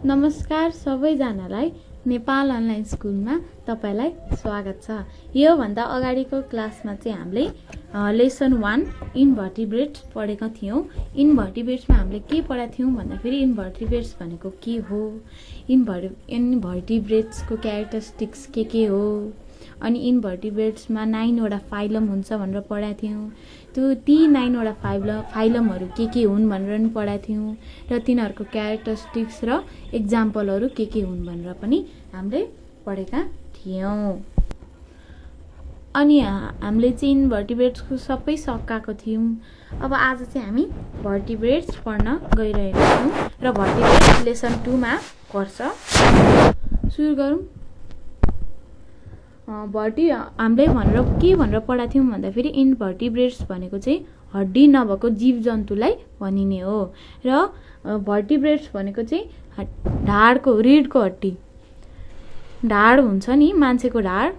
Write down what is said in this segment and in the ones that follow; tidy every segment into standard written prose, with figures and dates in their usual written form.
नमस्कार सबैजनालाई नेपाल अनलाइन स्कुलमा तपाईलाई स्वागत छ। यो भन्दा अगाडिको क्लासमा चाहिँ हामीले लेसन 1 इन्भर्टिब्रेट्स पढेका थियौं। इन्भर्टिब्रेट्समा हामीले के पढाएको थियौं भन्दाखेरि इन्भर्टिब्रेट्स भनेको के हो, इन्भर्टिब्रेट्सको क्यारेक्टरिस्टिक्स के हो, अनि इन्भर्टिब्रेट्समा 9 वटा फाइलम हुन्छ भनेर पढाएको थियौं। ती 9 वटा फाइलमहरू के हुन् भनेर पनि पढाएको थियौं र तिनीहरूको क्यारेक्टरिस्टिक्स र एक्जाम्पलहरू के हुन् भनेर पनि हामीले पढेका थियौं। अनि हामीले चाहिँ इन्भर्टिब्रेट्सको सबै सकाएको थियौं। अब आज चाहिँ हामी भर्टिब्रेट्स पढ्न गइरहेका छौं र भर्टिब्रेट्स लेसन 2 मा पर्छ। सुरु गरौँ। हामीले के भनेर पढाएको थियौं भन्दाखेरि इन्भर्टिब्रेट्स भनेको चाहिँ हड्डी नभएको जीवजन्तुलाई भनिने हो र भर्टिब्रेट्स भनेको चाहिँ ढाडको रिडको हड्डी, ढाड हुन्छ नि मान्छेको ढाड,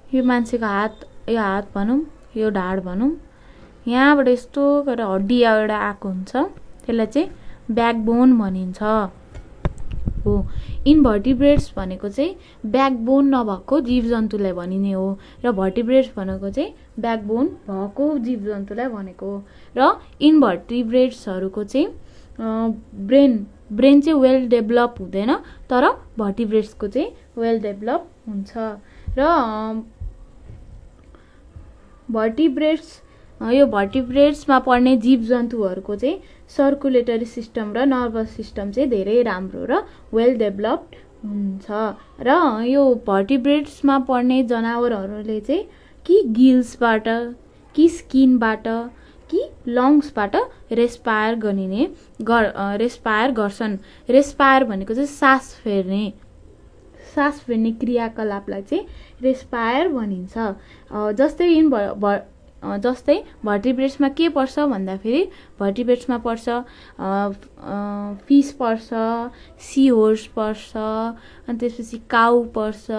यो मान्छेको हात, यो हात भनौँ, यो ढाड भनौँ, यहाँबाट यस्तो गरेर हड्डी एउटा आएको हुन्छ, त्यसलाई चाहिँ ब्याकबोन भनिन्छ हो। इन्भर्टिब्रेट्स भनेको चाहिँ ब्याकबोन नभएको जीवजन्तुलाई भनिने हो र भर्टिब्रेट्स भनेको चाहिँ ब्याकबोन भएको जीवजन्तुलाई भनेको हो। र इन्भर्टिब्रेट्सहरूको चाहिँ ब्रेन चाहिँ वेल डेभलप हुँदैन, तर भर्टिब्रेट्सको चाहिँ वेल डेभलप हुन्छ। र भर्टिब्रेट्समा पर्ने जीवजन्तुहरूको चाहिँ सर्कुलेटरी सिस्टम र नर्भस सिस्टम चाहिँ धेरै राम्रो र वेल डेभलप्ड हुन्छ। र यो भर्टिब्रेट्समा पर्ने जनावरहरूले चाहिँ कि गिल्सबाट, कि स्किनबाट, कि लङ्सबाट रेस्पायर गर्छन्। रेस्पायर भनेको चाहिँ सास फेर्ने क्रियाकलापलाई चाहिँ रेस्पायर भनिन्छ। जस्तै भर्टिब्रेट्समा के पर्छ भन्दाखेरि भर्टिब्रेट्समा पर्छ फिस पर्छ, सी होर्स पर्छ, अनि त्यसपछि काउ पर्छ,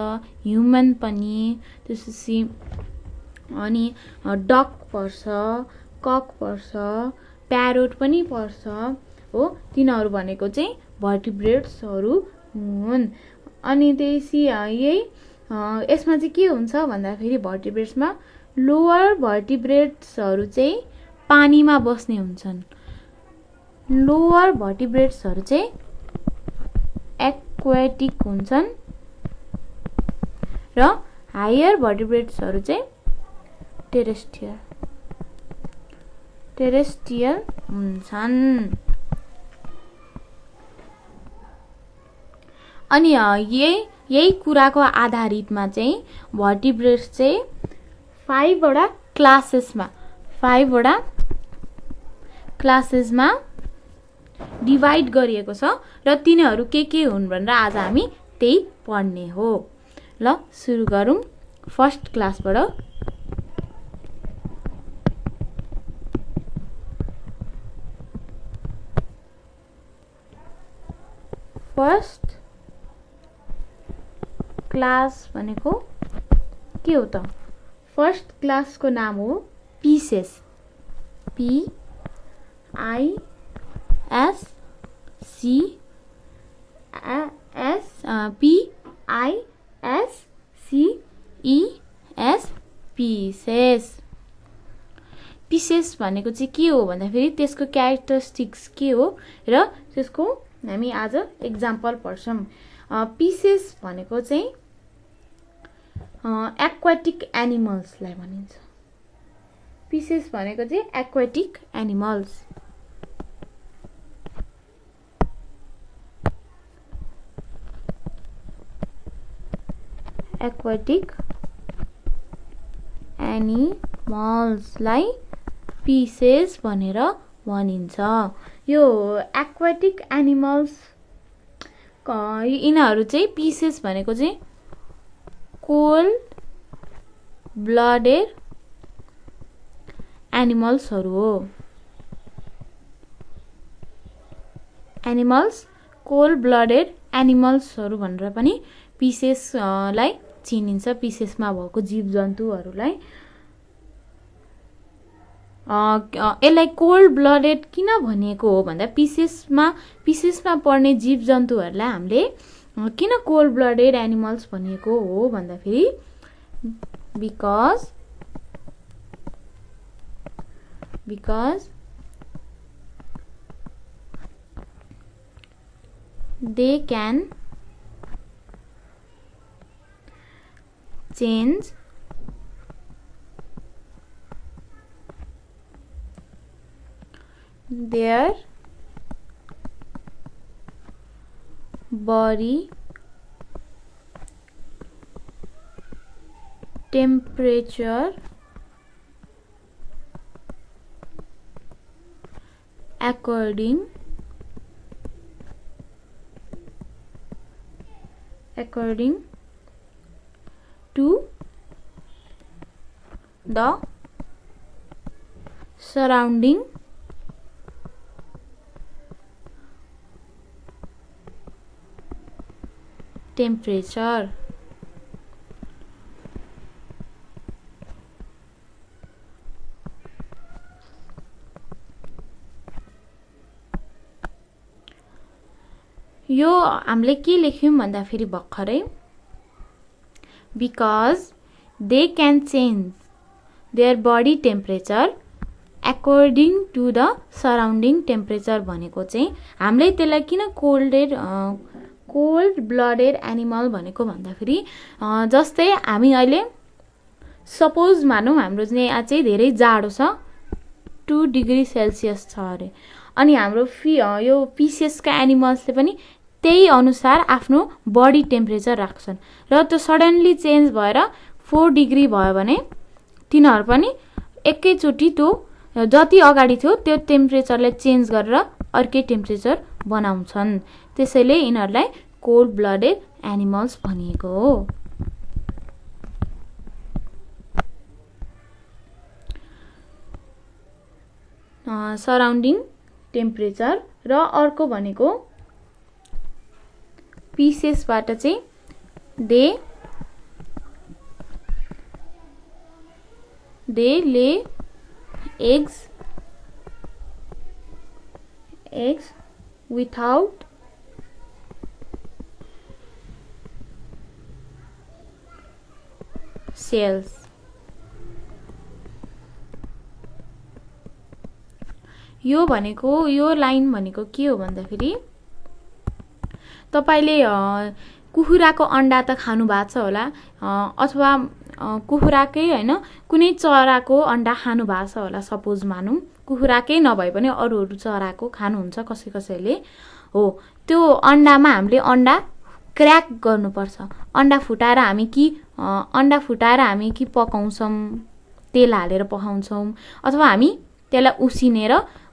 ह्युमन पनि, त्यसपछि अनि डक पर्छ, कक पर्छ, प्यारोट पनि पर्छ हो। तिनीहरू भनेको चाहिँ भर्टिब्रेट्सहरू हुन्। अनि त्यसै यसमा चाहिँ के हुन्छ भन्दाखेरि भर्टिब्रेट्समा लोअर भर्टिब्रेट्सहरू चाहिँ पानीमा बस्ने हुन्छन्। लोअर भर्टिब्रेट्सहरू चाहिँ एक्वेटिक हुन्छन् र हायर भर्टिब्रेट्सहरू चाहिँ टेरेस्ट्रियल हुन्छन्। अनि यही कुराको आधारितमा चाहिँ भर्टिब्रेट्स चाहिँ 5 वटा क्लासेसमा डिभाइड गरिएको छ र तिनीहरू के हुन् भनेर आज हामी त्यही पढ्ने हो। ल सुरु गरौँ फर्स्ट क्लासबाट। फर्स्ट क्लास भनेको के हो त? फर्स्ट क्लासको नाम हो पिसेस, PISCES। पिसेस। पिसेस भनेको चाहिँ के हो भन्दाखेरि त्यसको क्यारेक्टरिस्टिक्स के हो र त्यसको हामी आज एक्जाम्पल पढ्छौँ। पिसेस भनेको चाहिँ एक्वाटिक एनिमल्सलाई भनिन्छ। पिसेस भनेको चाहिँ एक्वाटिक एनिमल्स। एक्वाटिक एनिमल्सलाई पिसेस भनेर भनिन्छ। यो एक्वाटिक एनिमल्स यिनीहरू चाहिँ पिसेस भनेको चाहिँ कोल्ड ब्लडेड एनिमल्सहरू हो। एनिमल्स कोल्ड ब्लडेड एनिमल्सहरू भनेर पनि पिसेसलाई चिनिन्छ, पिसेसमा भएको जीवजन्तुहरूलाई। यसलाई कोल्ड ब्लडेड किन भनिएको हो भन्दा पिसेसमा पर्ने जीवजन्तुहरूलाई हामीले किन कोल्ड ब्लडेड एनिमल्स भनिएको हो भन्दाखेरि because they can change their body temperature according to the surrounding temperature। यो हामीले के लेख्यौं भन्दाखेरि भर्खरै because they can change their body temperature according to the surrounding temperature भनेको चाहिँ हामीले त्यसलाई किन कोल्ड ब्लडेड एनिमल भनेको भन्दाखेरि जस्तै हामी अहिले सपोज मानौँ हाम्रो चाहिँ धेरै जाडो छ, 2 डिग्री सेल्सियस छ अरे, अनि हाम्रो यो पिसेसका एनिमल्सले पनि त्यही अनुसार आफ्नो बडी टेम्परेचर राख्छन् र त्यो सडनली चेन्ज भएर 4 डिग्री भयो भने तिनीहरू पनि एकैचोटि त्यो जति अगाडि थियो त्यो टेम्परेचरलाई चेन्ज गरेर अर्कै टेम्परेचर बनाउँछन्। त्यसैले यिनीहरूलाई कोल्ड ब्लडेड एनिमल्स भनिएको हो। सराउन्डिङ टेम्परेचर र अर्को भनेको पिसेसबाट चाहिँ दे ले eggs without cells। यो लाइन भनेको के हो भन्दाखेरि तपाईले कुखुराको अन्डा त खानु भएको छ होला, अथवा कुखुराकै हैन कुनै चराको अन्डा खानु भएको छ होला। सपोज मानौं कुखुराकै नभए पनि अरू चराको खानुहुन्छ कसैले हो। त्यो अन्डामा हामीले अन्डा क्र्याक गर्नुपर्छ। अन्डा फुटाएर हामी कि पकाउँछौं, तेल हालेर पकाउँछौं, अथवा हामी त्यसलाई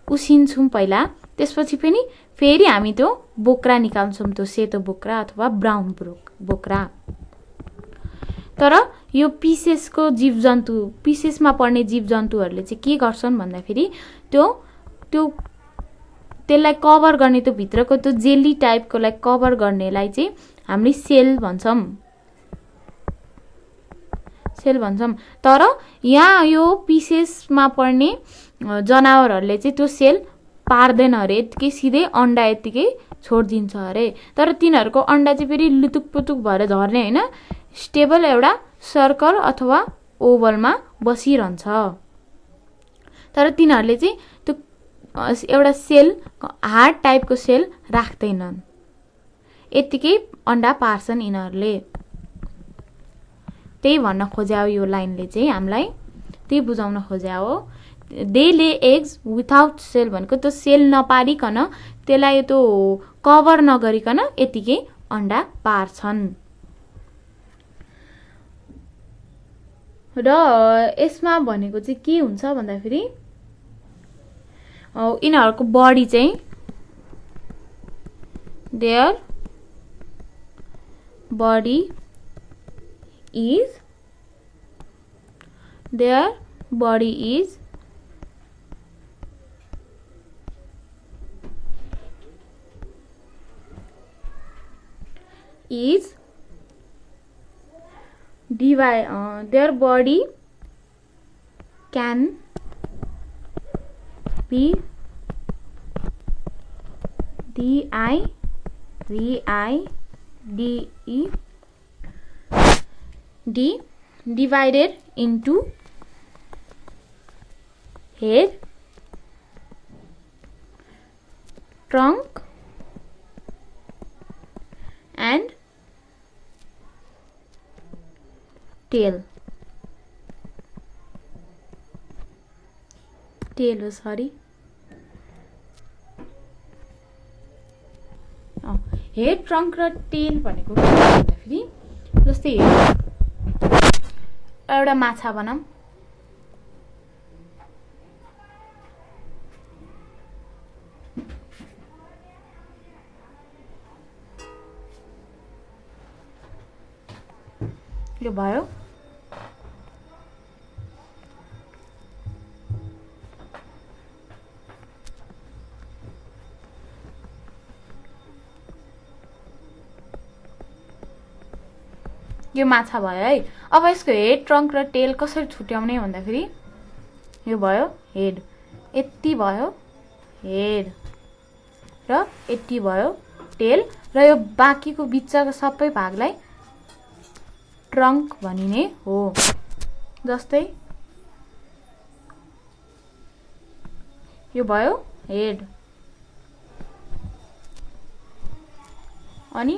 उसिन्छौं पहिला, त्यसपछि पनि फेरि हामी त्यो बोक्रा निकाल्छौं, त्यो सेतो बोक्रा अथवा ब्राउन बोक्रा। तर यो पिसेसमा पर्ने जीवजन्तुहरूले चाहिँ के गर्छन् भन्दाखेरि त्यसलाई कभर गर्ने, त्यो भित्रको त्यो जेली टाइपकोलाई कभर गर्नेलाई चाहिँ हामीले सेल भन्छौं। तर यहाँ यो पिसेसमा पर्ने जनावरहरूले चाहिँ त्यो सेल पार्दैन अरे, यतिकै सिधै अन्डा यतिकै छोड्दिन्छ अरे। तर तिनीहरूको अन्डा चाहिँ फेरि लुतुकपुतुक भएर झर्ने हैन, स्टेबल एउटा सर्कल अथवा ओभलमा बसिरहन्छ। तर तिनीहरूले चाहिँ त्यो एउटा सेल, हार्ड टाइपको सेल राख्दैनन्, यतिकै अन्डा पार्छन् यिनीहरूले। त्यही भन्न खोज्या हो यो लाइनले चाहिँ, हामीलाई त्यही बुझाउन खोज्या हो। They lay eggs without sale भनेको त्यो सेल नपारिकन, त्यसलाई त्यो कभर नगरिकन यतिकै अन्डा पार्छन्। र यसमा भनेको चाहिँ के हुन्छ भन्दाखेरि यिनीहरूको बडी चाहिँ their body is is their body can be divided into head, trunk and tail. Sorry. Head trunk र टेल भनेको के हो भन्दाखेरि जस्तै एउटा माछा बनाऊ, यो भयो यो माछा भयो है। अब यसको हेड ट्रङ्क र टेल कसरी छुट्याउने भन्दाखेरि यो भयो हेड, यति भयो हेड र यति भयो टेल र यो बाँकीको बिचको सबै भागलाई ट्रङ्क भनिने हो। जस्तै यो भयो हेड अनि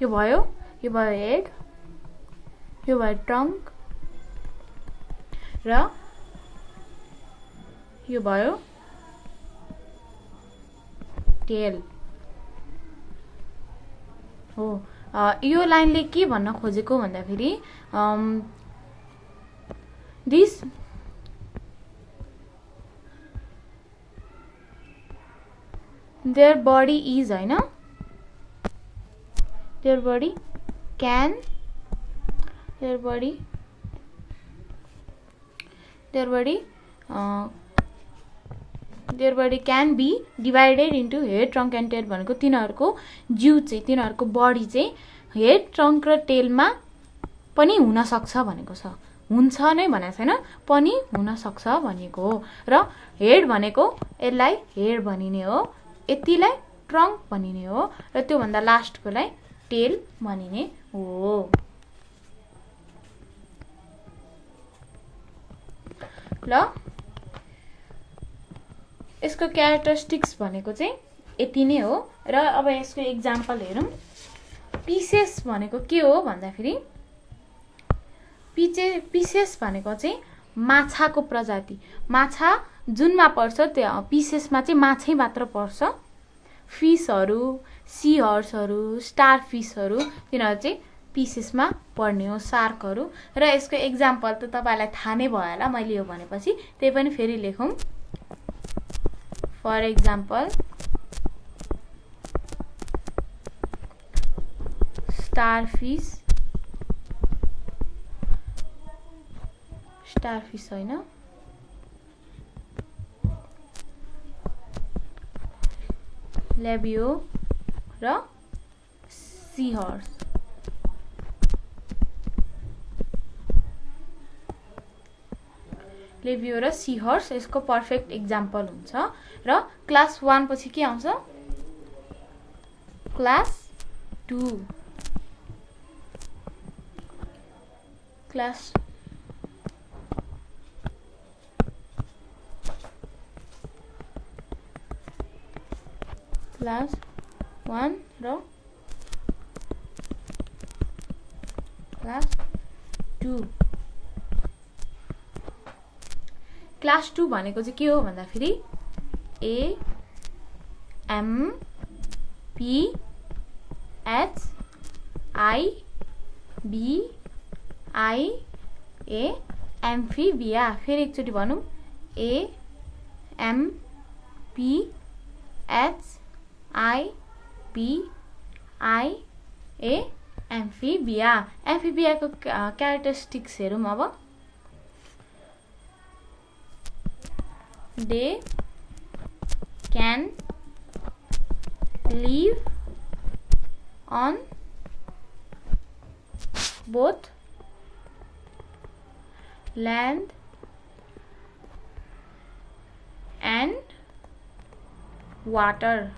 यो भयो हेड, यो भयो ट्रङ्क र यो भयो टेल हो। यो लाइनले के भन्न खोजेको भन्दाखेरि दिस देयर बडी इज हैन, their body can be divided into head, trunk and tail भनेको तिनीहरुको जिउ चाहिँ तिनीहरुको बडी चाहिँ हेड ट्रङ्क र टेलमा पनि हुन सक्छ भनेको छ। हुन्छ नै भनेको छैन, पनि हुन सक्छ भनेको हो। र हेड भनेको यसलाई हेड भनिने हो, यतिलाई ट्रङ्क भनिने हो र त्यो भन्दा लास्टकोलाई टेल भनिने हो। ल यसको क्यारेक्टरिस्टिक्स भनेको चाहिँ यति नै हो। र अब यसको एक्जाम्पल हेरौँ। पिसेस भनेको के हो भन्दाखेरि पिसेस भनेको चाहिँ माछाको प्रजाति, माछा जुनमा पर्छ त्यो पिसेसमा चाहिँ माछै मात्र पर्छ। फिसहरू, सी हर्सहरू, स्टार फिसहरू तिनीहरू चाहिँ पिसेसमा पर्ने हो, सार्कहरू। र यसको एक्जाम्पल त तपाईलाई थाहा नै भयो होला, मैले यो भनेपछि त्यही पनि फेरि लेखौँ। फर एक्जाम्पल स्टार फिस हैन, लेबियो र सी हर्स। लेबियो र सी हर्स यसको पर्फेक्ट एक्जाम्पल हुन्छ। र क्लास 1 पछि के आउँछ? क्लास 2, क्लास क्लास 1 र क्लास 2। क्लास 2 भनेको चाहिँ के हो भन्दाखेरि A M P H A Amphibia फेरि एकचोटी भनौं AMPHIBIA एम्फिबिया एम्फिबियाको क्यारेक्टरिस्टिक्स हेरौं अब they can live on both land and water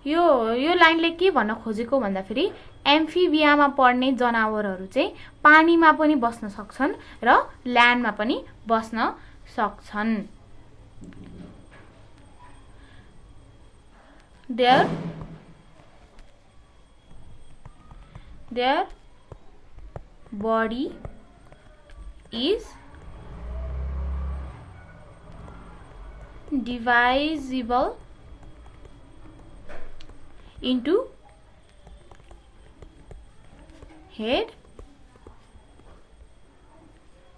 यो लाइनले के भन्न खोजेको भन्दा फेरि एम्फिबियामा पर्ने जनावरहरू चाहिँ पानीमा पनि बस्न सक्छन् र ल्यान्डमा पनि बस्न सक्छन् their body is divisible into head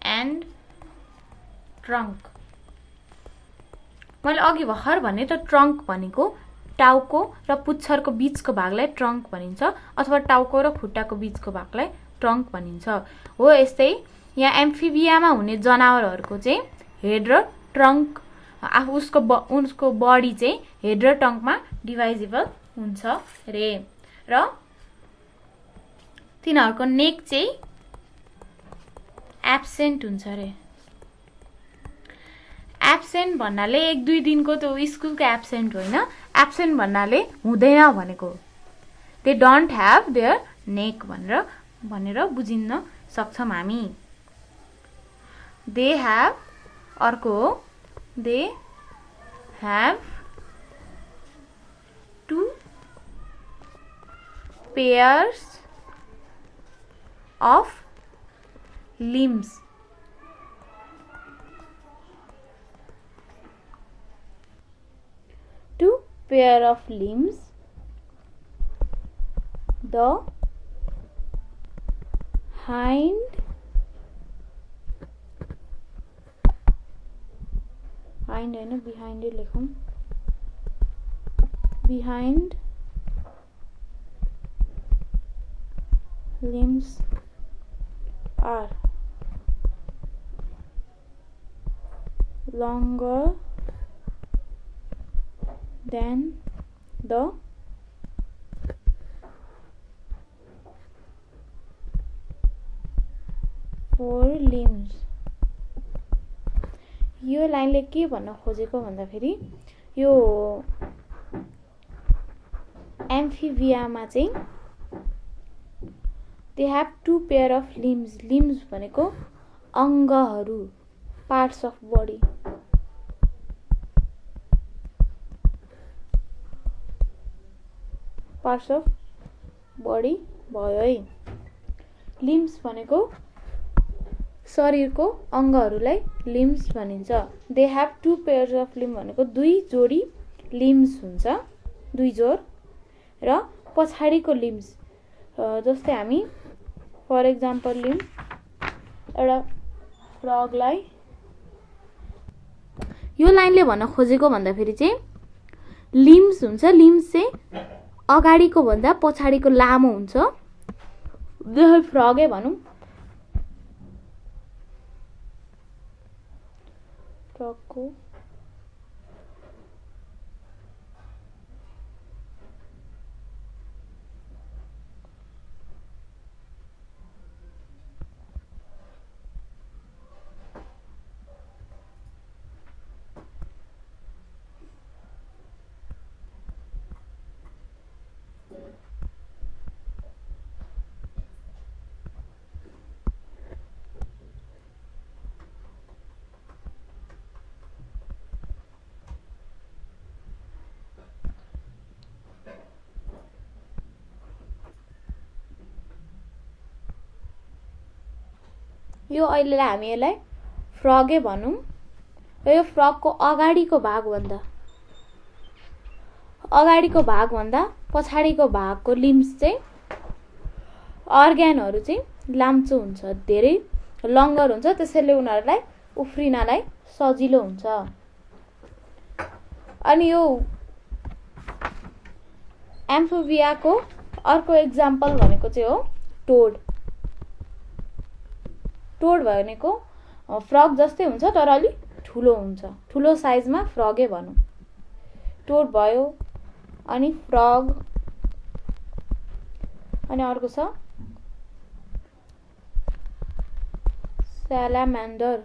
and trunk मैले अघि भर्खर भने त ट्रङ्क भनेको टाउको र पुच्छरको बीचको भागलाई ट्रङ्क भनिन्छ अथवा टाउको र खुट्टाको बीचको भागलाई ट्रङ्क भनिन्छ हो यस्तै यहाँ एम्फिबियामा हुने जनावरहरूको चाहिँ हेड र ट्रङ्क उसको बडी चाहिँ हेड र ट्रङ्कमा डिभाइजिबल हुन्छ रे र तिनीहरुको नेक चाहिँ एब्सेन्ट हुन्छ रे एब्सेन्ट भन्नाले 1-2 दिनको त स्कुलको एब्सेन्ट होइन एब्सेन्ट भन्नाले हुँदैन भनेको they don't have their neck भनेर बुझिन्न सक्छौं हामी दे ह्याभ अर्को they have 2 pairs of limbs pair of limbs the hind हैन behind लेखौं behind limbs are longer than the forelimbs यो लाइनले के भन्न खोजेको भन्दा फेरि यो एम्फिबियामा चाहिँ they have 2 pair of limbs भनेको अंगहरू parts of body भयो है limbs भनेको शरीरको अंगहरूलाई limbs भनिन्छ they have 2 pairs of limbs भनेको 2 जोडी limbs हुन्छ 2 जोड र पछाडीको limbs जस्तै हामी फर एक्जाम्पल लिम एउटा फ्रगलाई यो लाइनले भन्न खोजेको भन्दा फेरि चाहिँ लिम्स हुन्छ लिम्स चाहिँ अगाडिको भन्दा पछाडीको लामो हुन्छ जस्तै फ्रगै भनौं फ्रगको यो अहिलेलाई हामी यसलाई फ्रगै भनौं र यो फ्रगको अगाडिको भाग भन्दा पछाडिको भागको लिम्स चाहिँ अर्ग्यानहरू चाहिँ लाम्चो हुन्छ, धेरै लङ्गर हुन्छ, त्यसैले उनीहरूलाई उफ्रिनलाई सजिलो हुन्छ। अनि यो एम्फोबियाको अर्को एक्जाम्पल भनेको चाहिँ हो टोड। टोड भनेको फ्रग जस्तै हुन्छ तर अलि ठुलो हुन्छ, ठुलो साइजमा फ्रगै भनौँ। टोड भयो, अनि फ्रग, अनि अर्को छ स्यालामान्डर।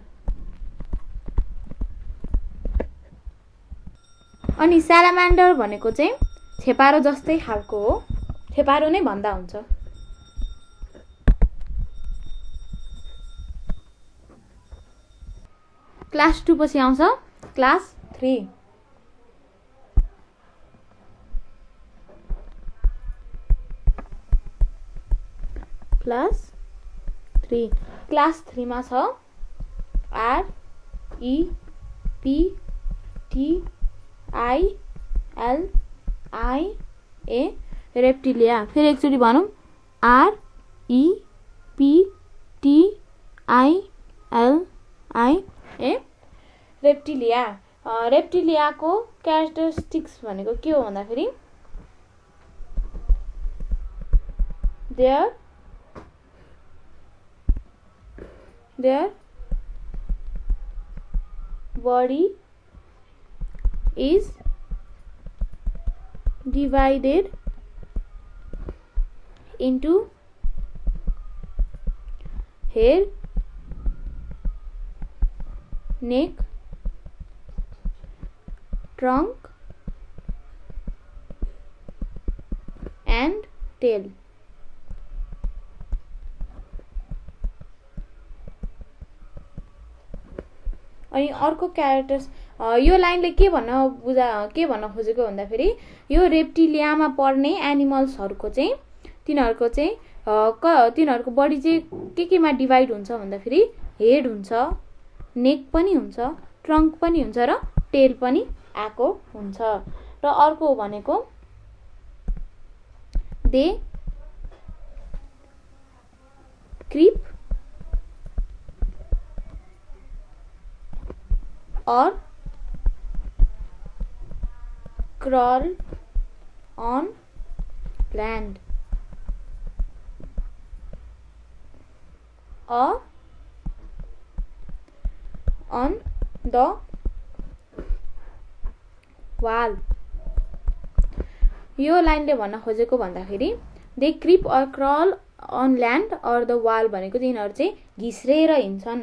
अनि स्यालामान्डर भनेको चाहिँ छेपारो जस्तै खालको हो, छेपारो नै भन्दा हुन्छ। क्लास 2 पछि आउँछ क्लास 3। क्लास 3 क्लास 3 मा छ REPTILIA रेप्टिलिया। फेरि एकचोटि भनौँ REPTILIA रेप्टिलिया। रेप्टिलियाको क्यारेक्टरिस्टिक्स भनेको के हो भन्दाखेरि their body is divided into head, neck, trunk and tail। अनि अर्को क्यारेक्टर्स यो लाइनले के भन्न खोजेको भन्दाखेरि यो रेप्टिलियामा पर्ने एनिमल्सहरूको चाहिँ तिनीहरूको बडी चाहिँ केमा डिभाइड हुन्छ भन्दाखेरि हेड हुन्छ, नेक पनि हुन्छ, ट्रङ्क पनि हुन्छ र टेल पनि आएको हुन्छ। र अर्को भनेको they क्रिप or crawl on land or on the wall। यो लाइनले भन्न खोजेको भन्दाखेरि they क्रिप or crawl on land or the wall भनेको यिनीहरू चाहिँ घिस्रेर हिँड्छन्,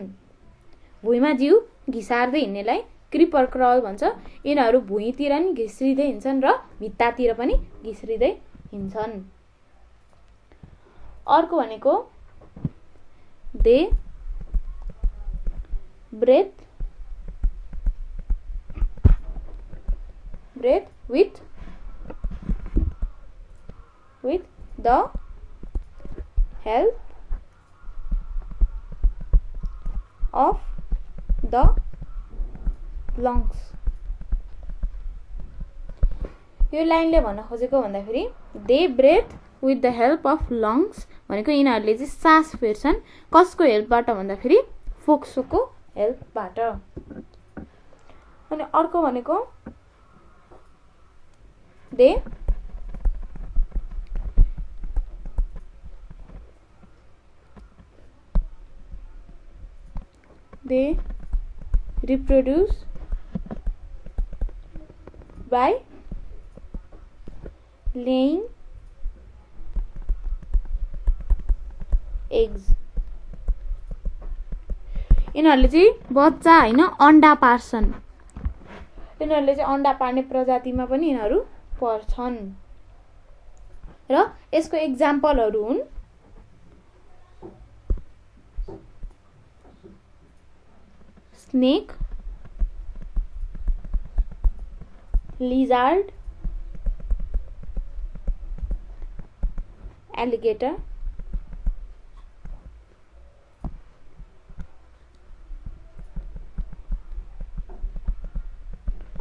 भुइँमा जिउ घिसार्दै हिँड्नेलाई क्रिप और क्रल भन्छ। यिनीहरू भुइँतिर नि घिस्रिँदै हिँड्छन् र भित्तातिर पनि घिस्रिँदै हिँड्छन्। अर्को भनेको they breathe with the help of the lungs। यो लाइनले भन्न खोजेको भन्दाखेरि they breathe with the help of lungs भनेको यिनीहरूले चाहिँ सास फेर्छन्, कसको हेल्पबाट भन्दाखेरि फोक्सोको हेल्पबाट। अनि अर्को भनेको they reproduce by laying eggs। यिनीहरूले चाहिँ बच्चा होइन अन्डा पार्छन्, यिनीहरूले चाहिँ अन्डा पार्ने प्रजातिमा पनि यिनीहरू पर्छन्। र यसको एक्जाम्पलहरू हुन् स्नेक, lizard, alligator,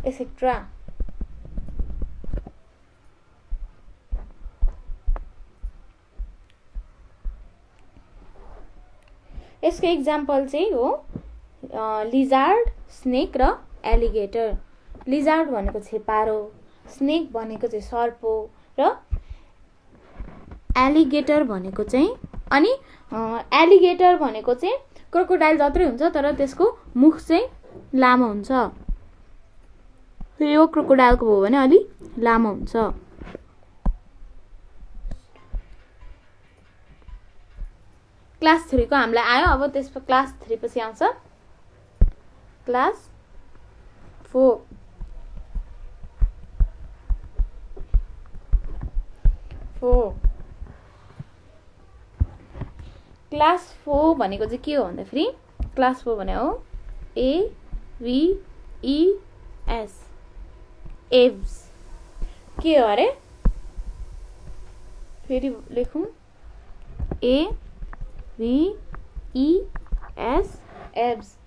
etc। यसको एक्जाम्पल चाहिँ हो लिजार्ड, स्नेक र एलिगेटर। लिजार्ड भनेको छेपारो, स्नेक भनेको चाहिँ सर्प र एलिगेटर भनेको चाहिँ अनि एलिगेटर भनेको चाहिँ क्रोकोडाइल जत्रै हुन्छ तर त्यसको मुख चाहिँ लामो हुन्छ। यो क्रोकोडाइलको हो भने अलि लामो हुन्छ। क्लास 3 को हामीलाई आयो। अब त्यसपछि क्लास 3 पछि आउँछ क्लास 4। क्लास 4 भनेको चाहिँ के हो भन्दाखेरि क्लास 4 भने हो AVES, एभ्स। के हो अरे फेरि लेखौँ AVES, एभ्स।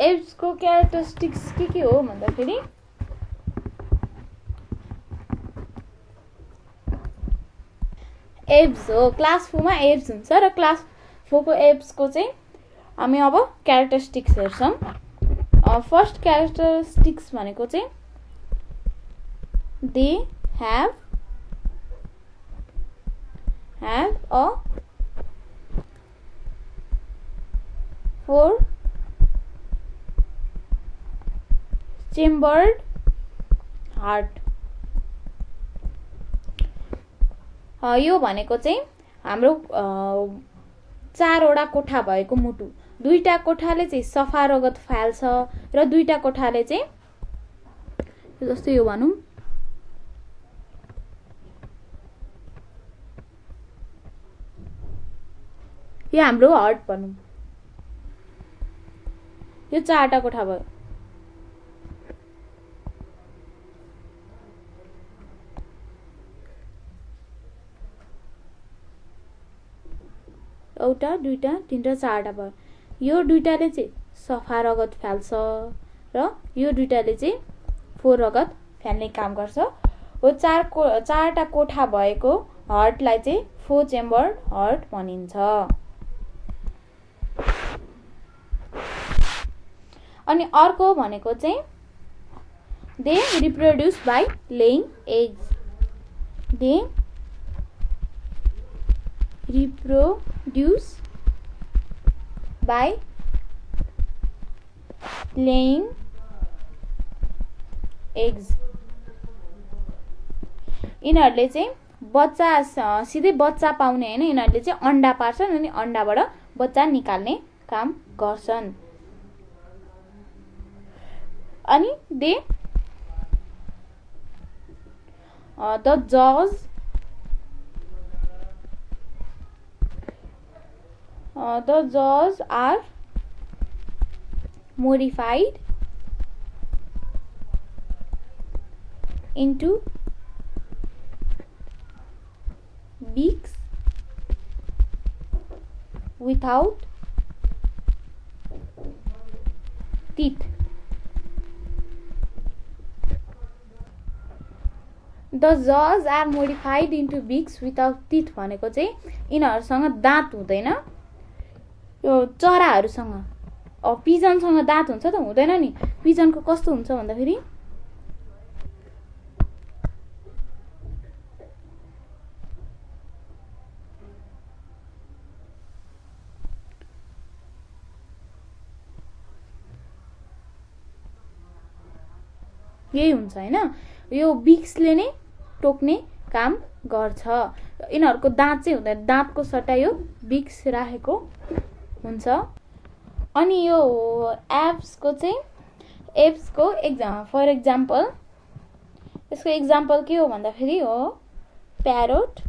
एभ्स को क्यारेक्टरिस्टिक्स के हो भन्दाखेरि एभ्स हो। क्लास 4 मा एभ्स हुन्छ र क्लास 4 को एभ्स को चाहिँ हामी अब क्यारेक्टरिस्टिक्स हेर्छौँ। फर्स्ट क्यारेक्टरिस्टिक्स भनेको चाहिँ they have a 4-chambered heart। यो भनेको चाहिँ हाम्रो 4वटा कोठा भएको मुटु। 2टा कोठाले चाहिँ सफा रगत फाल्छ र 2टा कोठाले चाहिँ जस्तै यो भनौँ यो हाम्रो हार्ट भनौँ। यो 4टा कोठा भयो। एउटा 2टा 3टा 4टा भयो। यो 2टाले चाहिँ सफा रगत फाल्छ र यो 2टाले चाहिँ फोहोर रगत फाल्ने काम गर्छ। हो 4टा कोठा भएको हार्टलाई चाहिँ 4 चेम्बर्ड हार्ट भनिन्छ। अनि अर्को भनेको चाहिँ they reproduce by laying eggs. They reproduce by laying eggs। यिनीहरूले चाहिँ बच्चा सिधै बच्चा पाउने हैन, यिनीहरूले चाहिँ अन्डा पार्छन् अनि अन्डाबाट बच्चा निकाल्ने काम गर्छन्। अनि they the jaws are modified into beaks without teeth। The jaws are modified into beaks without teeth भनेको चाहिँ यिनीहरूसँग दाँत हुँदैन। यो चराहरूसँग पिजनसँग दाँत हुन्छ त हुँदैन नि। पिजनको कस्तो हुन्छ भन्दाखेरि यही हुन्छ हैन। यो बिक्सले नै टोक्ने काम गर्छ। यिनीहरूको दाँत चाहिँ हुँदैन, दाँतको सट्टा यो बिक्स राखेको हुन्छ। अनि यो एभ्सको फर एक्जाम्पल यसको एक्जाम्पल के हो भन्दाखेरि हो प्यारोट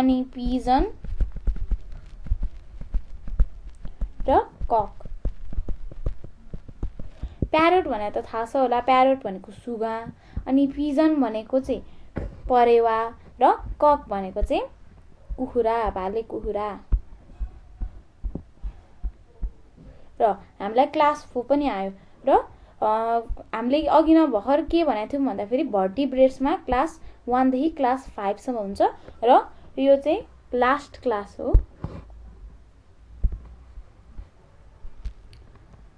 अनि पिजन र कक। प्यारोट भने त थाहा छ होला, प्यारोट भनेको सुगा, अनि पिजन भनेको चाहिँ परेवा र कक भनेको चाहिँ कुखुरा, भाले कुखुरा। र हामीलाई क्लास 4 पनि आयो र हामीले अघि न भर्खर के भनेको थियौं भन्दाखेरि भर्टिब्रेट्समा क्लास 1 देखि क्लास 5 सम्म हुन्छ र यो चाहिँ लास्ट क्लास हो।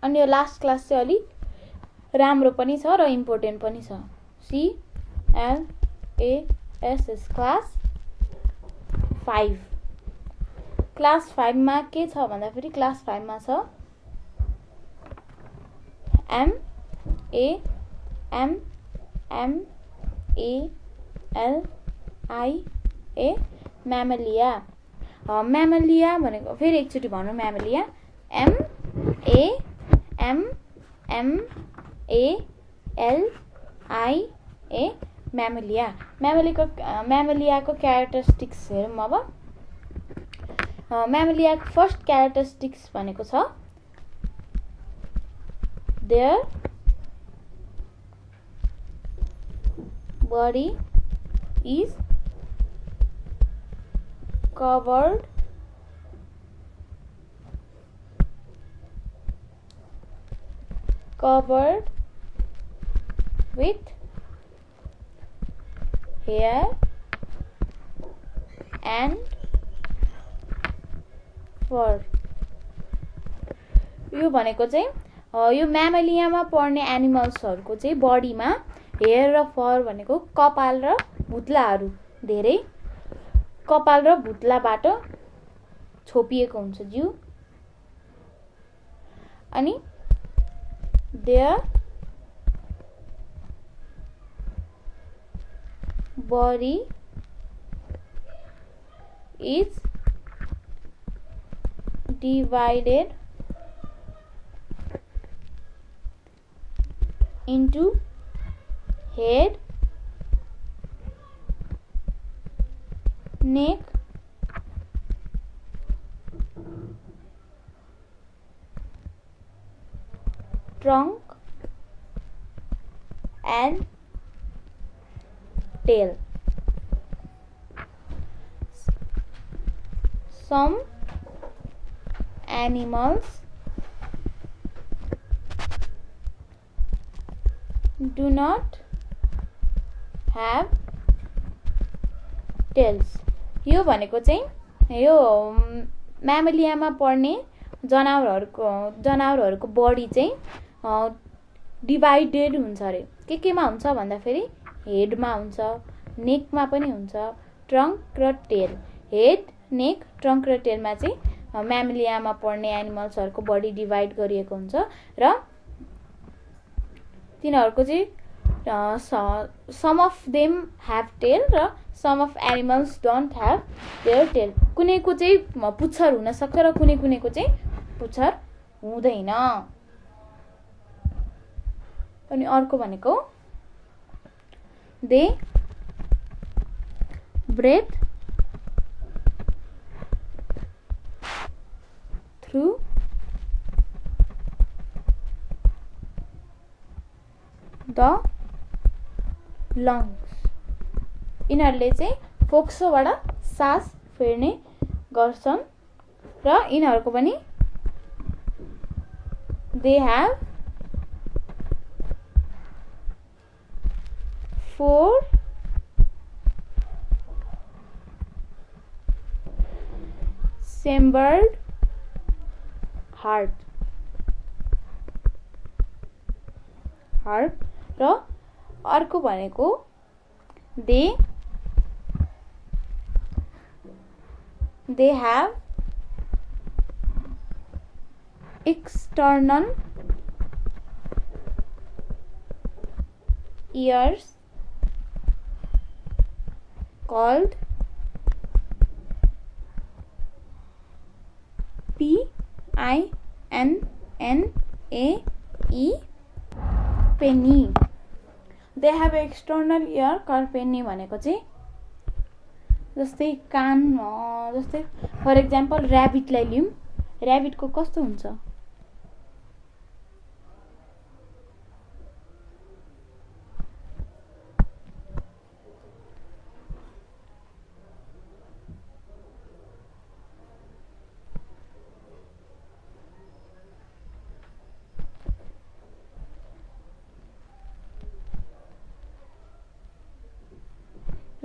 अनि यो लास्ट क्लास चाहिँ अलिक राम्रो पनि छ र इम्पोर्टेन्ट पनि छ। CLASS class 5। क्लास 5 मा के छ भन्दाखेरि क्लास 5 मा छ MAMMALIA म्यामलिया। म्यामलिया भनेको फेरि एकचोटि भन्नु, म्यामलिया MAMMALIA म्यामलिया। म्यामलियाको क्यारेक्टरिस्टिक्स हेरौँ अब। म्यामलियाको फर्स्ट क्यारेक्टरिस्टिक्स भनेको छ there body is covered with hair and fur। यो भनेको चाहिँ यो म्यामलियामा पर्ने एनिमल्सहरूको चाहिँ बडीमा हेयर र फर भनेको कपाल र भुत्लाहरू, धेरै कपाल र भुत्लाबाट छोपिएको हुन्छ जिउ। अनि their body is divided into head, neck, trunk and tail। Some animals do not have tails। यो भनेको चाहिँ यो म्यामलियामा पर्ने जनावरहरूको बडी चाहिँ डिभाइडेड हुन्छ अरे। केमा हुन्छ भन्दाखेरि हेडमा हुन्छ, नेकमा पनि हुन्छ, ट्रङ्क र टेल। हेड, नेक, ट्रङ्क र टेलमा चाहिँ म्यामलियामा पर्ने एनिमल्सहरूको बडी डिभाइड गरिएको हुन्छ र तिनीहरूको चाहिँ some of them have tail र some of animals don't have their tail. कुनैको चाहिँ पुच्छर हुन सक्छ र कुनैको चाहिँ पुच्छर हुँदैन। अनि अर्को भनेको they breathe through the lungs. यिनीहरूले चाहिँ फोक्सोबाट सास फेर्ने गर्छन् र यिनीहरूको पनि दे ह्याभ 4 chambered heart र अर्को भनेको they have external ears called PINNAE penny। They have external ear called penny भनेको चाहिँ जस्तै कान, जस्तै फर इक्जाम्पल ऱ्याबिटलाई लिउँ। ऱ्याबिटको कस्तो हुन्छ?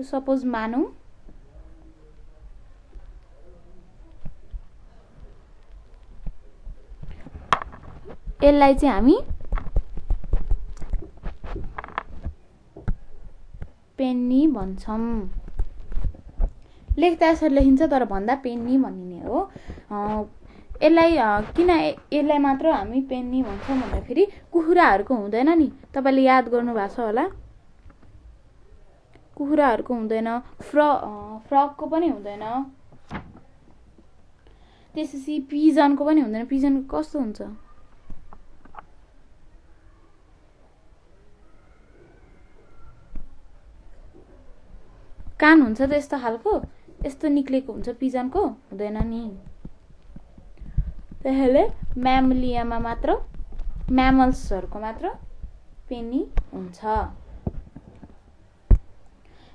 सपोज मानौँ यसलाई चाहिँ हामी पेन्नी भन्छौं। लेख्दा यसरी लेखिन्छ तर भन्दा पेन्नी भनिने हो। यसलाई किन यसलाई मात्र हामी पेन्नी भन्छौं भन्दाखेरि कुखुराहरुको हुँदैन नि, तपाईले याद गर्नु भएको छ होला। कुखुराहरुको हुँदैन, फ्रगको पनि हुँदैन, त्यसपछि पिजनको पनि हुँदैन। पिजनको कस्तो हुन्छ? कान हुन्छ त यस्तो खालको, यस्तो निक्लेको हुन्छ। पिजनको हुँदैन नि। त्यसैले म्यामलियामा मात्र, म्यामल्सहरुको मात्र पेन्नी हुन्छ।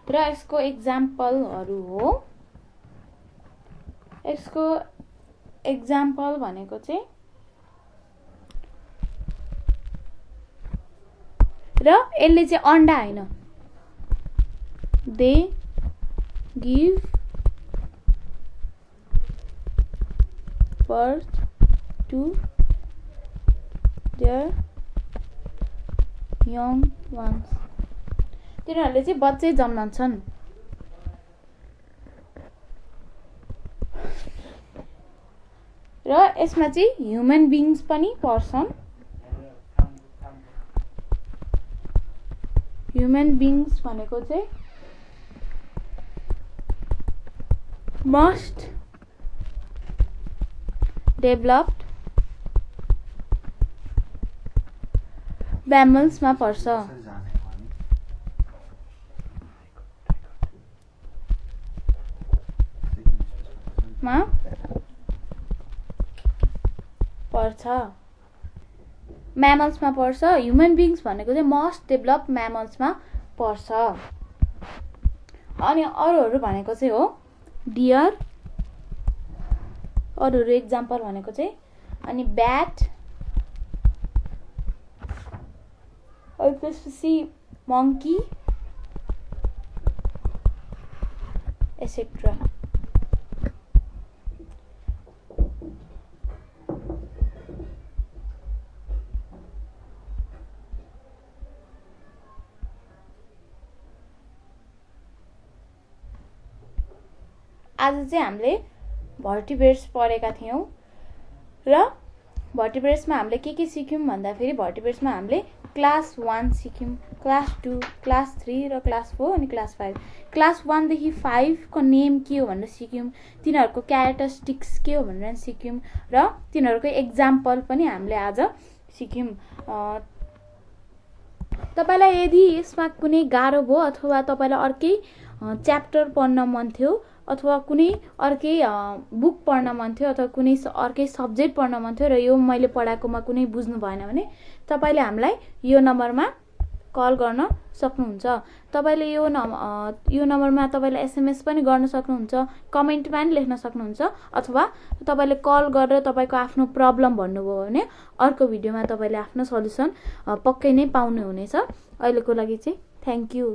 र यसको एक्जाम्पलहरु हो, यसको एक्जाम्पल भनेको चाहिँ र यसले चाहिँ अन्डा हैन, they give birth to their young ones। तिनीहरूले चाहिँ बच्चे जन्माउँछन्। र यसमा चाहिँ ह्युमन बिङ्स पनि पर्छन्। ह्युमन बिङ्स भनेको चाहिँ मस्ट डेभलप्ड म्यामल्समा पर्छ। मा पर्छ, म्यामल्समा पर्छ। ह्युमन बिङ्स भनेको चाहिँ मस्ट डेभलप्ड म्यामल्समा पर्छ। अनि अरूहरु भनेको चाहिँ हो डियर, अरूहरु एक्जाम्पल भनेको चाहिँ अनि ब्याट, अनि त्यसपछि मंकी एसेट्रा। आज चाहिँ हामीले भर्टिब्रेट्स पढेका थियौं र भर्टिब्रेट्समा हामीले के सिक्यौं भन्दाखेरि भर्टिब्रेट्समा हामीले क्लास 1 सिक्यौं, क्लास 2, क्लास 3 र क्लास 4 अनि क्लास 5। क्लास 1 देखि 5 को नेम के हो भनेर सिक्यौं, तिनीहरुको क्यारेक्टरिस्टिक्स के हो भनेर सिक्यौं र तिनीहरुको एक्जाम्पल पनि हामीले आज सिक्यौं। तपाईलाई यदि यसमा कुनै गाह्रो भयो अथवा तपाईलाई अर्कै च्याप्टर पढ्न मन थियो अथवा कुनै अर्कै बुक पढ्न मन थियो अथवा कुनै अर्कै सब्जेक्ट पढ्न मन थियो र यो मैले पढाएकोमा कुनै बुझ्नु भएन भने तपाईले हामीलाई यो नम्बरमा कल गर्न सक्नुहुन्छ। तपाईले यो नम्बरमा तपाईले एसएमएस पनि गर्न सक्नुहुन्छ, कमेन्टमा पनि लेख्न सक्नुहुन्छ अथवा तपाईले कल गरेर तपाईको आफ्नो प्रब्लम भन्नुभयो भने अर्को भिडियोमा तपाईले आफ्नो सल्युसन पक्कै नै पाउनुहुनेछ। अहिलेको लागि चाहिँ थ्यांक यू।